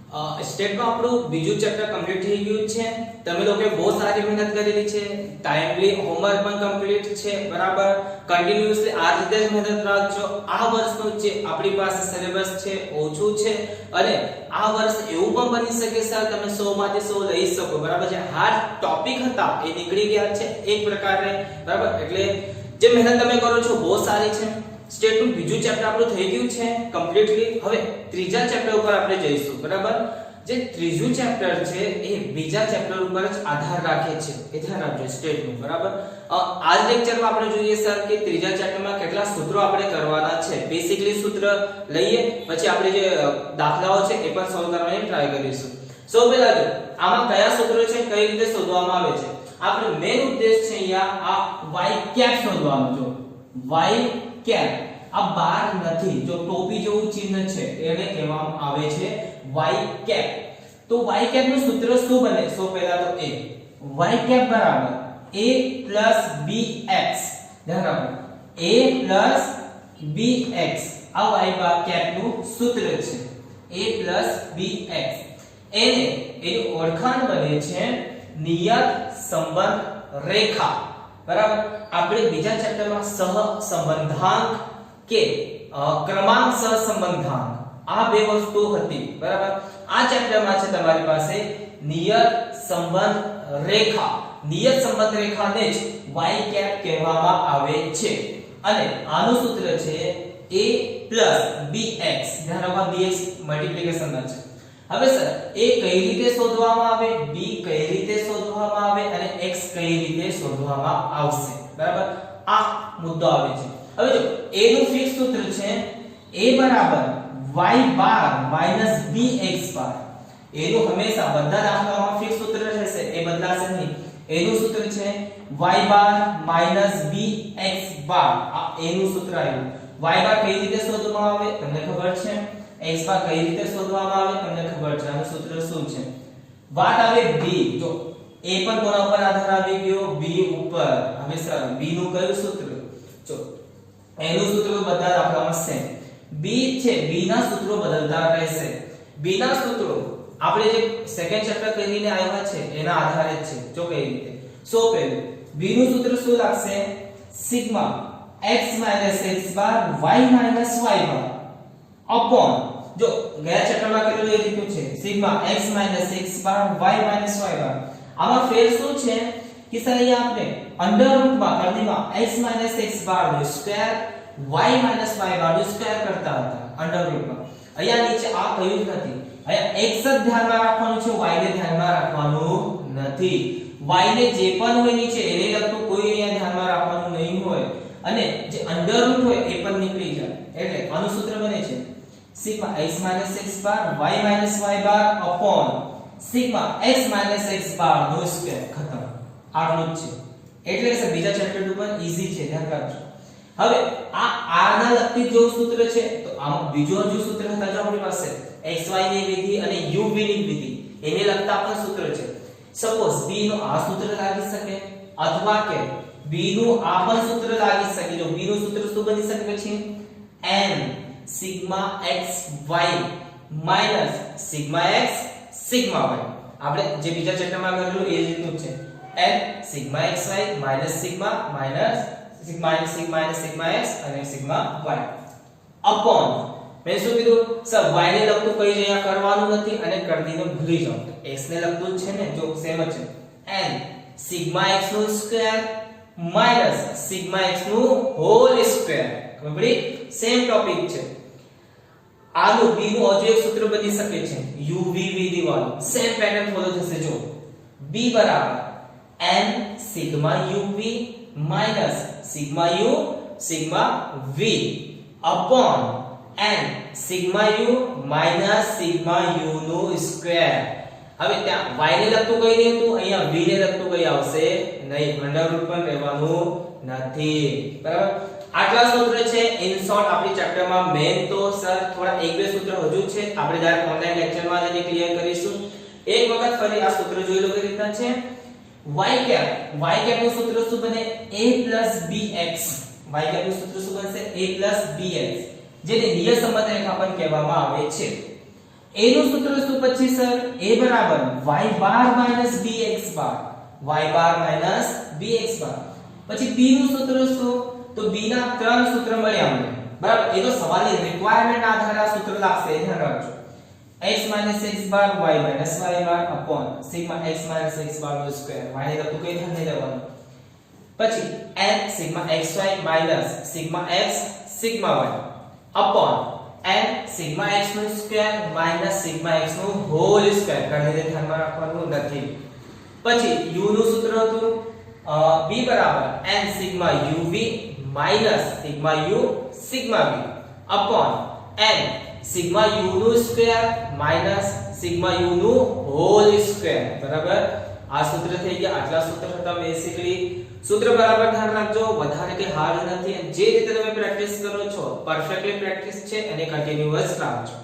સ્ટેટમાં આપણું બીજું ચેપ્ટર કમ્પ્લીટ થઈ ગયું છે. તમે લોકોએ બહુ સારી મહેનત કરેલી છે, ટાઈમલી હોમવર્ક પણ કમ્પ્લીટ છે, બરાબર. કન્ટિન્યુઅસલી આ રીતે જ મહેનત રાખજો. આ વર્ષનું જે આપણી પાસે સિલેબસ છે ઓછું છે અને આ વર્ષ એવું પણ બની શકે સર તમે 100 માંથી 100 લઈ શકો, બરાબર છે. હાર્ડ ટોપિક હતા એ નીકળી ગયા છે એક પ્રકારે, બરાબર. એટલે જે મહેનત તમે કરો છો બહુ સારી છે. સ્ટેટનું બીજું ચેપ્ટર આપણું થઈ ગયું છે કમ્પ્લીટલી. હવે ત્રીજા ચેપ્ટર ઉપર આપણે જઈશું, બરાબર. જે ત્રીજું ચેપ્ટર છે એ બીજા ચેપ્ટર ઉપર જ આધાર રાખે છે, એ ધ્યાન રાખજો સ્ટેટનું, બરાબર. આજ લેક્ચરમાં આપણે જોઈએ સર કે ત્રીજા ચેપ્ટરમાં કેટલા સૂત્રો આપણે કરવાના છે. બેસિકલી સૂત્ર લઈએ, પછી આપણે જે દાખલાઓ છે એ પણ સોલ્વ કરવાની ટ્રાય કરીશું. સૌ પહેલા જો આમાં કયા સૂત્રો છે, કઈ રીતે શોધવામાં આવે છે. આપણો મેઈન ઉદ્દેશ છે અહીંયા આ y કેપ શોધવાનો. જો y કેપ આ બાર નથી, જો ટોપી જેવું ચિહ્ન છે એને કહેવામાં આવે છે y કેપ. તો y કેપ નું સૂત્ર શું બને? સો પહેલા તો y કેપ બરાબર a bx. ધ્યાન રાખો a bx આ y કેપ નું સૂત્ર છે a bx. એની ઓળખાણ બને છે નિયત સંબંધ રેખા, બરાબર. આપણે બીજા ચેપ્ટરમાં સહસંબંધાંક કે ક્રમાંક સહસંબંધાંક આ બે વસ્તુ હતી, બરાબર. આ ચેપ્ટરમાં છે તમારી પાસે નિયત સંબંધ રેખા. નિયત સંબંધ રેખાને જ y કેપ કહેવામાં આવે છે અને આનું સૂત્ર છે a bx. ધ્યાન રાખો bx મલ્ટીપ્લિકેશન ના છે. હવે સર a કઈ રીતે શોધવામાં આવે, b કઈ રીતે શોધવામાં આવે અને x કઈ રીતે શોધવામાં આવશે, બરાબર. આ મુદ્દો આવે છે. હવે જો a નું ફિક્સ સૂત્ર છે a બરાબર y bar minus bx bar. a નું હંમેશા બધા દાખલાઓમાં ફિક્સ સૂત્ર રહેશે, એ બદલાશે નહીં. a નું સૂત્ર છે y બાર માઈનસ bx બાર. આ a નું સૂત્ર આવ્યું. y બાર કઈ રીતે શોધવામાં આવે તમને ખબર છે, x બાર કઈ રીતે શોધવામાં આવે તમને ખબર છે. આનું સૂત્ર શું છે? વાત આવે b. જો a પર કોના ઉપર આધાર આવી ગયો? b ઉપર. હવે સર b નું કયું સૂત્ર? જો a નું સૂત્ર બધા દાખલામાં સેમ. b છે, b ના સૂત્રો બદલતા રહેશે. b ના સૂત્રો આપણે જે સેકન્ડ ચેપ્ટર કરીને આવ્યા છે એના આધારે જ છે. જો કઈ રીતે? સો પહેલું b નું સૂત્ર શું લાગશે? સિગ્મા x x બાર y y બાર upon. જો ગયા ચેપ્ટરમાં કરેલું એ રીતનું છે સિગ્મા x x બાર y y બાર. આમાં ફેર શું છે કે સર અહીંયા આપણે અંડર રૂટમાં અર્ધીમાં x x બાર નો સ્ક્વેર y y બાર નો સ્ક્વેર કરતા હતા અંડર રૂટમાં. અહીંયા નીચે આ કયું જ નથી. અહીંયા x જ ધ્યાનમાં રાખવાનું છે, y ને ધ્યાનમાં રાખવાનું નથી. y ને જે પણ હોય નીચે એને લગતું કોઈ અહીંયા ધ્યાનમાં રાખવાનું નહીં હોય અને જે અંડર રૂટ હોય એ પણ નીકળી જાય. એટલે આનું સૂત્ર બને છે sigma x x બાર y y બાર upon sigma x x બાર નો સ્ક્વેર. ખતમ. આટલું જ છે. એટલે કે બીજા ચેપ્ટર ઉપર ઈઝી છે, ધ્યાન રાખજો. હવે આ r ના લગતી જો સૂત્ર છે તો આમાં બીજો હજુ સૂત્ર હતા જો આપણી પાસે xy ની વિધિ અને u v ની વિધિ એને લગતા પણ સૂત્ર છે. સપોઝ b નો આ સૂત્ર લાગી શકે અથવા કે b નું આ પણ સૂત્ર લાગી શકે. જો b નું સૂત્ર શું બની શકે પછી? n sigma x y minus sigma x sigma y. આપણે જે બીજા ચેપ્ટરમાં કરેલું એ રીતનું છે. n sigma x y minus sigma minus sigma x અને sigma y upon. મેં શું કીધું સર y ને લગતું કઈ અહીંયા કરવાનું નથી અને કરી દીને ભૂલી જાઓ. x ને લગતું છે ને, જો સેમ જ છે. n sigma x નો સ્ક્વેર minus sigma x નો હોલ સ્ક્વેર. ખબર પડી? સેમ ટોપિક છે. આનું b નું હજુ એક સૂત્ર બની શકે છે u v વિધિ વાળું. સેમ પેટર્ન ફોલો થશે. જો b બરાબર n sigma u v minus sigma u sigma v upon n sigma u minus sigma u નો સ્ક્વેર. હવે ત્યાં y ને લગતું કઈ નહીં હતું, અહીંયા v ને લગતું કઈ આવશે નહીં. અંડર રૂટ પણ રહેવાનું નથી, બરાબર. આટલા સૂત્ર છે ઇન શોર્ટ આપણી ચેપ્ટરમાં. મેન તો સર થોડા એક બે સૂત્ર હજુ છે, આપણે જ્યારે ઓનલાઈન લેક્ચરમાં જઈને ક્લિયર કરીશું. એક વખત ફરી આ સૂત્ર જોઈ લો કે રીતના છે. y કેપ નું સૂત્ર શું બને? a bx. y કેપ નું સૂત્ર શું બનશે? a bx, જેને નિયત સંબંધ રેખા પણ કહેવામાં આવે છે. a નું સૂત્ર શું પછી સર a બરાબર y બાર માઈનસ bx બાર y બાર માઈનસ bx બાર પછી b નું સૂત્ર શું તો b ના ત્રણ સૂત્ર મળ્યા મને બરાબર એ તો સવાલની રિક્વાયરમેન્ટ આધારે આ સૂત્ર લાગશે એ ધ્યાન રાખજો x - x બાર y - y બાર અપોન સિગ્મા x - x બાર નો સ્ક્વેર y ને તો કઈ ધ્યાન નહીં દેવાનું પછી n sigma xy minus sigma x sigma y upon n sigma x નો સ્ક્વેર માઈનસ સિગ્મા x નો હોલ સ્ક્વેર કઈ ધ્યાનમાં રાખવાનું નથી પછી u નું સૂત્ર હતું b બરાબર n sigma uv minus sigma u sigma v upon n sigma u નું સ્ક્વેર માઈનસ સિગ્મા u નું હોલ સ્ક્વેર બરાબર આ સૂત્ર થઈ ગયા આટલા સૂત્ર હતા બેસિકલી સૂત્ર બરાબર ધ્યાન રાખજો વધારે કે હાર્ડ નથી જે રીતે તમે પ્રેક્ટિસ કરો છો પરફેક્ટલી પ્રેક્ટિસ છે અને કન્ટીન્યુઅસ રાખજો